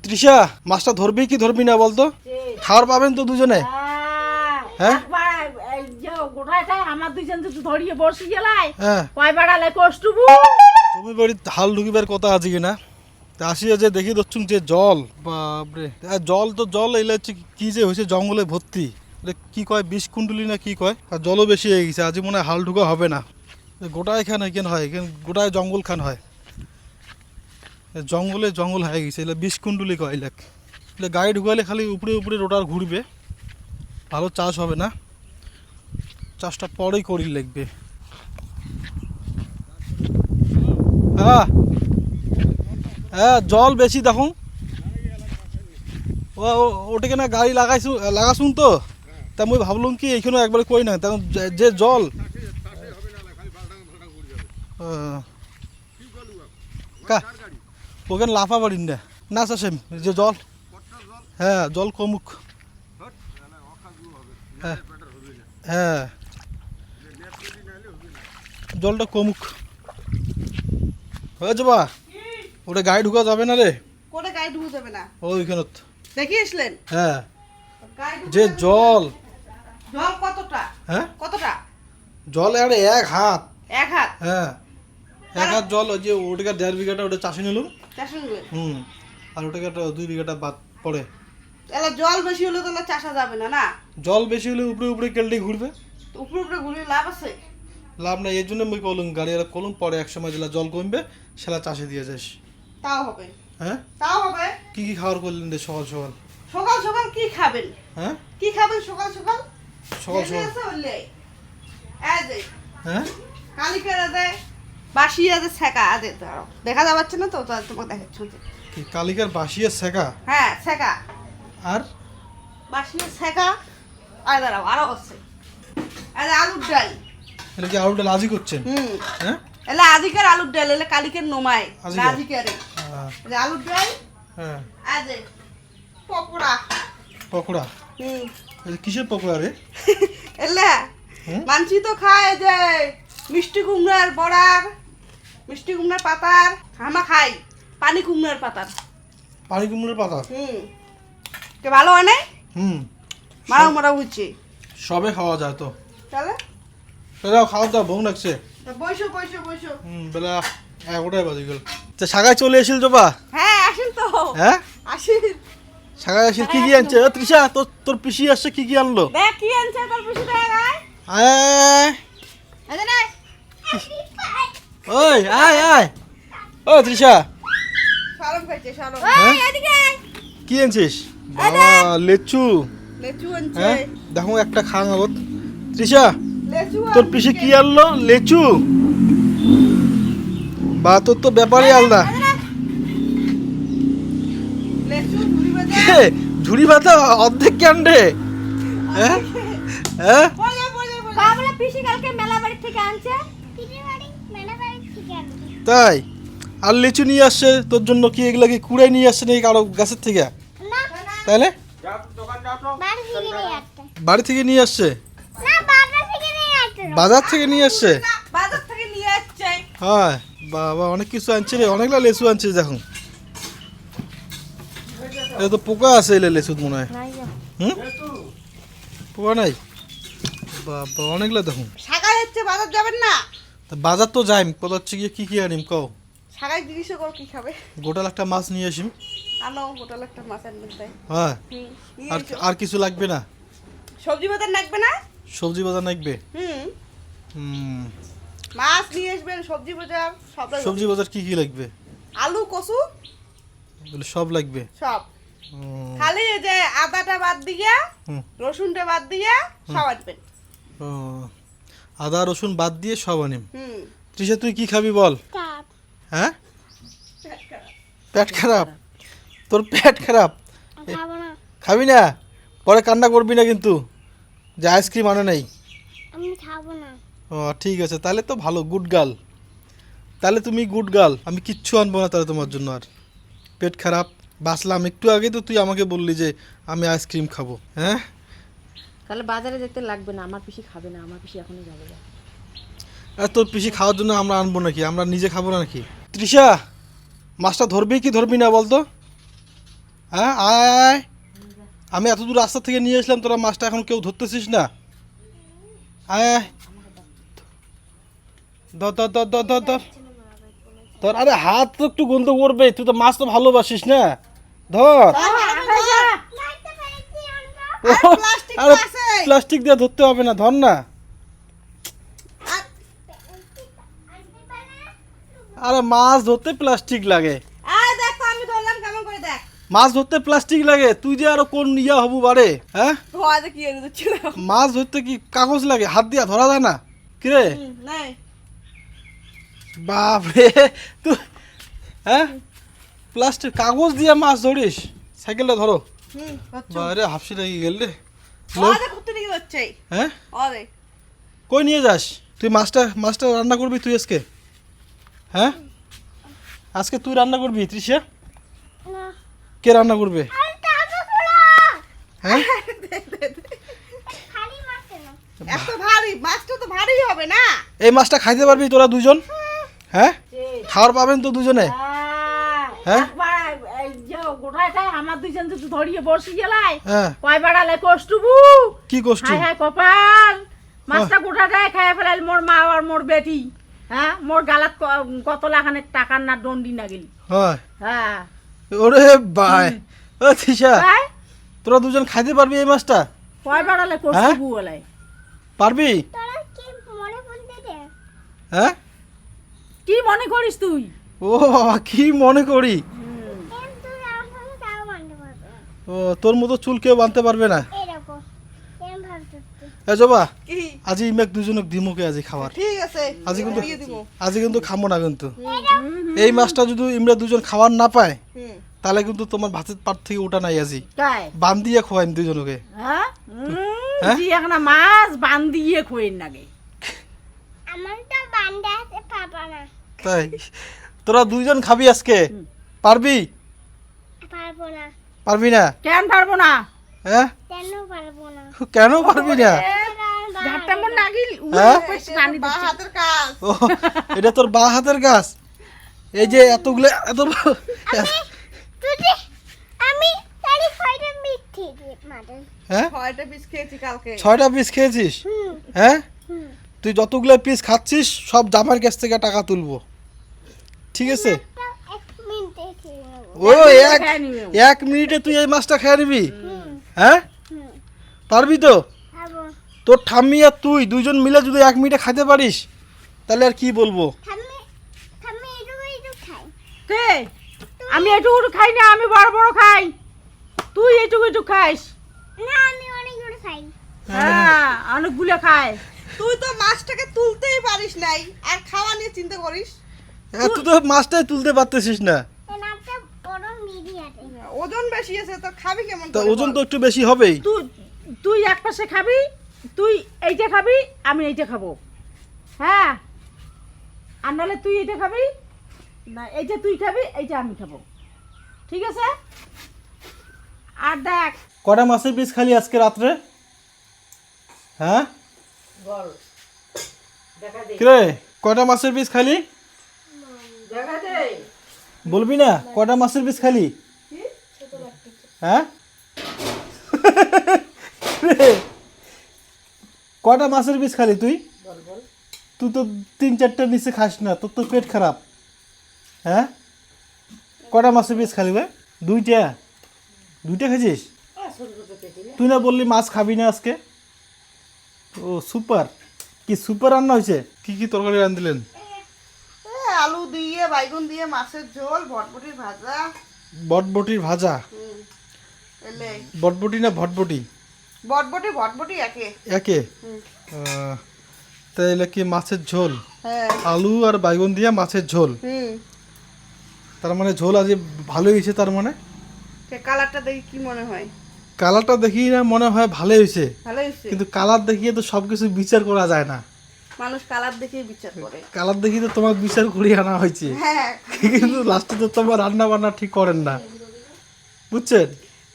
তৃষা, মাছটা ধরবি কি ধরবি না বলতো? খাবার পাবেন তো দুজনে? হ্যাঁ আমার দুজন যদি ধরিয়ে বসি গেলাই হ্যাঁ কয় বাড়ালে কষ্টবু জমি বাড়ি হাল ঢুকিবার কথা আছে কিনা তা আসিয়া যে দেখি দচ্ছুন যে জল, বাপরে জল তো জল, এলে হচ্ছে কি যে হয়েছে জঙ্গলে ভর্তি। কি কয় 20 কুণ্ডলি না কি কয়, আর জলও বেশি হয়ে গেছে। আজ মনে হয় হাল ঢুকা হবে না। গোটায় খান এখান হয়, এখানে গোটায় জঙ্গল খান হয়, জঙ্গলে জঙ্গল হয়ে গেছে। এলে 20 কুণ্ডলি কয় এলাক। এলে গাড়ি ঢুকাইলে খালি উপরে উপরে রোটার ঘুরবে, ভালো চাষ হবে না। চাষটা পরেই করি লাগবে। হ্যাঁ হ্যাঁ জল বেশি দেখুন। ওটাকে না গাড়ি লাগাছুন তো, তা মুই ভাবলাম কি এইখানে একবার কই না, তখন যে জল ওখানে লাফা পারিন না না চাষেম যে জল। হ্যাঁ জল কমুক। হ্যাঁ হ্যাঁ জলটা কমুক হয়ে যাবা। ওটা গাড়ি ঢুকা যাবে না রে। কোনে গায়ে ঢুকে যাবে না? ওইখানত দেখি আসলেন হ্যাঁ গায়ে যে জল। জল কতটা? হ্যাঁ কতটা? জল আরে এক হাত। এক হাত? হ্যাঁ এক হাত জল। ওই যে ওটাকে 1.5 বিঘাটা ওটা চাষে নিলাম। চাষ নিলেন? আর ওটাকে 2 বিঘাটা বাদ পড়ে। এলা জল বেশি হলে তো চাষা যাবে না না? জল বেশি হলে উপরে উপরে কেলটি ঘুরবে। তো উপরে উপরে ঘুরে লাভ আছে? লাভ নাই, এই জন্য আমি কলম গাড়ি আর কলম পরে এক সময় যেটা জল কমবে সেটা চাষে দিয়ে যাস। তাও হবে? হ্যাঁ তাও হবে। কি কি খাবার করলেন রে সকাল সকাল? সকাল সকাল কি খাবেন? হ্যাঁ কি খাবেন সকাল সকাল? সকাল সকাল আছে বললে এই যে হ্যাঁ কালিকের আছে বাসি আছে ছেকা আছে, ধরো দেখা যাচ্ছে না তো, তোমাকে দেখাচ্ছি। কি কালিকার বাসিয়ে শেখা? হ্যাঁ ছেকা আর বাসি ছেকা। আর দাঁড়াও আরো আছে এই আলুর ডাল। এটা কি আলু ডাল আজি করছেন? হ্যাঁ এলা আজিকার আলুর ডাল, এলা কালিকের নোমাই আজিকার? আজিকারে হ্যাঁ এই আলুর ডাল। হ্যাঁ আছে পকোড়া। পকোড়া? এটা কিসের পকোড়া রে? এলা মানসি তো খায় যে মিষ্টি কুমড়ার বড়ার, মিষ্টি কুমড়ার পাতার। আমা খাই পানি কুমড়ার পাতার। পানি কুমড়োর পাতা? কে ভালো হয় নাই? মারাও মারাও হচ্ছে। সবে খাওয়া যায় তো। তাহলে বেলা খাওয়া দাওয়া বউ লাগছে। বসো বসো বসো। বেলা 11টায় বাজে গেল। তা সাগায় চলে এসেছিল তো বা? হ্যাঁ আসেন তো। হ্যাঁ আসেন। সাগায় এসে কি কি আনছে? তৃষা তোর পিসি আসছে, কি কি আনলো? দেখ কি আনছে তোর পিছু দেখ। আয় আয় না ওই আয় আয় ও তৃষা। শরম খাইছে শরম। হ্যাঁ? এদিকে আয়। কি আনছিস? বাবা লেচু। লেচু আনছে। হ্যাঁ দেখো একটা খাং আগত। তৃষা লেচু তোর পিসি কি আনলো? লেচু? বা তোর তো ব্যাপারই আলাদা। লেচু ঝুড়ি বাজা। কে ঝুড়ি ভাতা অর্ধেক কেন রে? হ্যাঁ হ্যাঁ বলে বলে বলে। বাবলা পিসি কালকে মেলা বাড়ি থেকে আনছে। পিসি বাড়ি মেলা বাড়ি থেকে আনছে। তাই? আর লিচু নিয়ে আসছে তোর জন্য? কি এগুলা কি কুড়ে নিয়ে আসছে নাকি কারো গাছের থেকে? না তাহলে বাড়ি থেকে নিয়ে আসছে। বাড়ি থেকে নিয়ে আসছে? না বাজার থেকে নিয়ে আসছে। বাজার থেকে নিয়ে আসছে? বাজার থেকে নিয়ে আসছে। হ্যাঁ বাবা অনেক কিছু আনছে রে, অনেকগুলা লেচু আনছে দেখুন। এটা তো পোকা আছে এলে লেচুত মনে হয়। পোকা নাই? বাবা অনেকগুলা দেখুন। সাগাই হচ্ছে বাজার যাবেন না? তা বাজার তো যাইম, কত হচ্ছে গিয়ে কি কি আনিম কও? সাগাই জিনিসও কর কি খাবে? গোটাল একটা মাছ নিয়ে আসিম। আনো হোটেল একটা মাছ আনবেন তাই। হ্যাঁ নিয়ে আর এসো। আর কিছু লাগবে না? সবজি বাজার লাগবে না? সবজি বাজার লাগবে? হুম মাছ নিয়ে আসবেন, সবজি বাজার সব লাগবে। সবজি বাজার কি কি লাগবে? আলু কচু বলে সব লাগবে? সব। হুম, খালি এই যে আদাটা বাদ দিয়া হুম, রসুনটা বাদ দিয়া সব আনবেন। ও, আদা রসুন বাদ দিয়ে সব আনিম। হুম তৃষা তুই কি খাবি বল? হ্যাঁ পেট খারাপ? তোর পেট খারাপ? খাবো না। খাবি না? পরে কান্না করবি না কিন্তু যে আইসক্রিম আনে নাই। আমি খাবো না। ও ঠিক আছে, তাহলে তো ভালো, গুড গার্ল। তাহলে তুমি গুড গার্ল, আমি কিচ্ছু আনবো না তাহলে তোমার জন্য আর। পেট খারাপ বাঁচলাম, একটু আগে তো তুই আমাকে বললি যে আমি আইসক্রিম খাবো। হ্যাঁ তাহলে বাজারে যেতে লাগবে না, আমার পিসি খাবে না, আমার পিসি এখনই যাবে না। আর তোর পিসি খাওয়ার জন্য আমরা আনবো নাকি? আমরা নিজে খাবো না নাকি? তৃষা মাছটা ধরবি কি ধরবি না বলতো? হ্যাঁ আয় আয়, আমি এত দূর রাস্তা থেকে নিয়ে আসলাম, তোরা মাছটা এখন কেউ ধরতেছিস না। আয় আয়, ধর ধর ধর ধর ধর ধর ধর। আরে হাত তো একটু গন্ধ করবে, তুই তো মাছ তো ভালোবাসিস না, ধর। ও, প্লাস্টিক আরে আছে। প্লাস্টিক দিয়ে ধরতে হবে না, ধর না। আরে মাছ ধরতে প্লাস্টিক লাগে, আয় দেখ তো আমি ধরলাম কেমন করে দেখ। মাছ ধরতে প্লাস্টিক লাগে, তুই যে আরো কোন ইয়া হবু বারে, হ্যাঁ? ভয় কি এনে দিচ্ছিল। মাছ ধরতে কি কাগজ লাগে, হাত দিয়া ধরা যায় না? কিরে নাই বাপরে, তুই হ্যাঁ প্লাস্টিক কাগজ দিয়ে মাছ ধরিস? সাইকেলটা ধরো। বারে হাফসি লেগে গেল রে। ওরে কুত্তে দিকে হচ্ছে। হ্যাঁ ওরে কই নিয়ে যাস তুই মাছটা রান্না করবি তুই আজকে? হ্যাঁ আজকে তুই রান্না করবি তৃষা? কে রান্না করবে? হ্যাঁ এত ভারী মাছটা তো ভারী হবে না। এই মাছটা খাইতে পারবি তোরা দুজন? হ্যাঁ খাওয়ার পাবেন তো দুজনে? হ্যাঁ আমার দুইজন যদি ধরিয়ে বসি গেলাই হ্যাঁ কয় বেড়ালে কষ্টবু কি কষ্ট? হায় হায় কপাল মাছটা গোটাটাই খাই ফেলাল মোর মা আর মোর বেটি। হ্যাঁ মোর গালাত কত লাখানে টাকার না দণ্ডি না গেলি। হয় হ্যাঁ ওরে ভাই, ও তৃষা তাই তোরা দুজন খাইতে পারবি এই মাছটা? কয় বেড়ালে কষ্টবু বলাই পারবি? হ্যাঁ কি মনে করিস তুই? ও বাবা কি মনে করি, ও তোর মতো চুল কেউ বাঁধতে পারবে না। এ জবা কি আজি ইমেক দুজনক দিমুকে আজি খাবার, ঠিক আছে দিয়ে দিব। আজি কিন্তু খামো না কিন্তু। এই মাছটা যদি ইমরা দুজন খাবার না পায় হুম তাহলে কিন্তু তোমার ভাতের পাট থেকে ওটা নাই, আজি তাই বান্ধিয়ে খোয়াইম দুজনকে। হ্যাঁ হ্যাঁ? জি এখন মাছ বান্ধিয়ে খোয়েন নাগে। তাই তোরা দুইজন খাবি আজকে? পারবি? পারবি না? কেন পারবো না? হ্যাঁ কেন পারবি না? ঘাটটা মন নাগিল হ্যাঁ? বা হাতের কাজ। ও এটা তোর বা হাতের গাছ? এই যে এতগুলো এত হ্যাঁ ছয়টা পিস খেয়েছি কালকে। 6টা পিস খেয়েছিস? হ্যাঁ তুই যতগুলো পিস খাচ্ছিস সব জামার কাছ থেকে টাকা তুলবো, ঠিক আছে? ও এক খেয়ে নিবে। 1 মিনিটে তুই এই মাছটা খেয়ে নিবি? হ্যাঁ পারবি তো? তোর ঠাম্মি আর তুই দুইজন মিলে যদি 1 মিনিটে খাইতে পারিস তাহলে আর কি বলবো। কে আমি এটুকু খাই না, আমি বড় বড় খাই, তুই এটুকু খাইস। হ্যাঁ অনেকগুলো খায়। তুই তো মাছটাকে তুলতেই পারিস নাই আর খাওয়া নিয়ে চিন্তা করিস। তুই তো মাছটাই তুলতে পারতেছিস না, ওজন বেশি আছে তো খাবি কেমন তা করে ওজন বল? তো একটু বেশি হবেই। তুই এক পাশে খাবি, তুই এইটা খাবি, আমি এইটা খাবো। হ্যাঁ আর নাহলে তুই এইটা খাবি না, এইটা তুই খাবি, এইটা আমি খাবো, ঠিক আছে? আর দেখ কটা মাছের পিস খালি আজকে রাত্রে? হ্যাঁ বল দেখা দে কিরে কটা মাছের পিস খালি? দেখা দে বলবি না কটা মাছের পিস খালি? হ্যাঁ কটা মাছের পিস খালি তুই? তুই তো 3-4টার নিচে খাস না, তোর তো পেট খারাপ। হ্যাঁ কটা মাছের পিস খালি ভাই? 2টা খাইছিস? তুই না বললি মাছ খাবি না আজকে? ও সুপার, কি সুপার রান্না হয়েছে? কি কি তরকারি রান্ধিলেন? আলু দিয়ে বাইগুন দিয়ে মাছের ঝোল, ভটভটির ভাজা। বটবটির ভাজা? এলে বটবটি না ভটবটি? ভটভটি একে। একে? হুম। তাইলে কি মাছের ঝোল, হ্যাঁ আলু আর বাইগুন দিয়ে মাছের ঝোল? তার মানে ঝোল আজ ভালোই হয়েছে তার মানে? কালারটা দেখি কি মনে হয়? কালারটা দেখি না মনে হয় ভালোই হয়েছে, ভালো হয়েছে। কিন্তু কালার দেখিয়ে তো সবকিছু বিচার করা যায় না। মানুষ কালার দেখে বিচার করে। কালার দেখিয়ে তো তোমার বিচার করিয়ে আনা হয়েছে, হ্যাঁ কিন্তু লাস্টে তো তোমার রান্না বান্না ঠিক করেন না, বুঝছেন?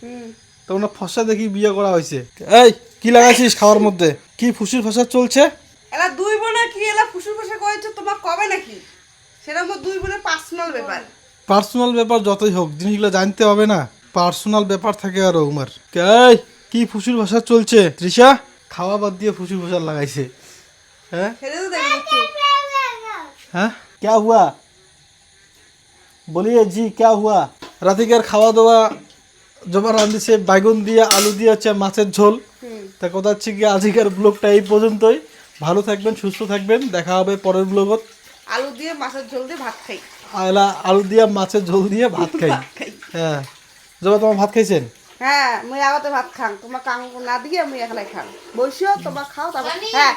হুম তোমরা ফসা দেখি বিয়ে করা হয়েছে। এই কি লাগাইছিস খাওয়ার মধ্যে? কি ফুসির ফসা চলছে? এলা দুই বোনে কি এলা ফুসুর ফুসে করেছে তোমার কবে নাকি? সেটা আমার দুই বোনের পার্সোনাল ব্যাপার। পার্সোনাল ব্যাপার যতই হোক জিনিসগুলো জানতে হবে না? পার্সোনাল ব্যাপার থাকে আর উমার কি ফুসুর ভাষা চলছে তৃষা খাওয়া বাদ দিয়ে ফুসুর ভাষা লাগাইছে হ্যাঁ সেটা তো দেখে দিচ্ছি। हाँ क्या हुआ बोलिए जी क्या हुआ রাতিকার খাওয়া দাওয়া জমা রাঁধিছে বাইগুন দিয়ে আলু দিয়ে হচ্ছে মাছের ঝোল তা কথা হচ্ছে কি আজকের ব্লগটা এই পর্যন্তই ভালো থাকবেন সুস্থ থাকবেন দেখা হবে পরের ব্লগত আলু দিয়ে মাছের ঝোল দিয়ে ভাত খাই। আলু দিয়ে মাছের ঝোল দিয়ে ভাত খাই হ্যাঁ জমা তোমার ভাত খাইছেন হ্যাঁ মুই আগতে ভাত খাং তোমার কাম না দিয়ে মুই এখানে খাং বসিও তোমার খাও তারপর হ্যাঁ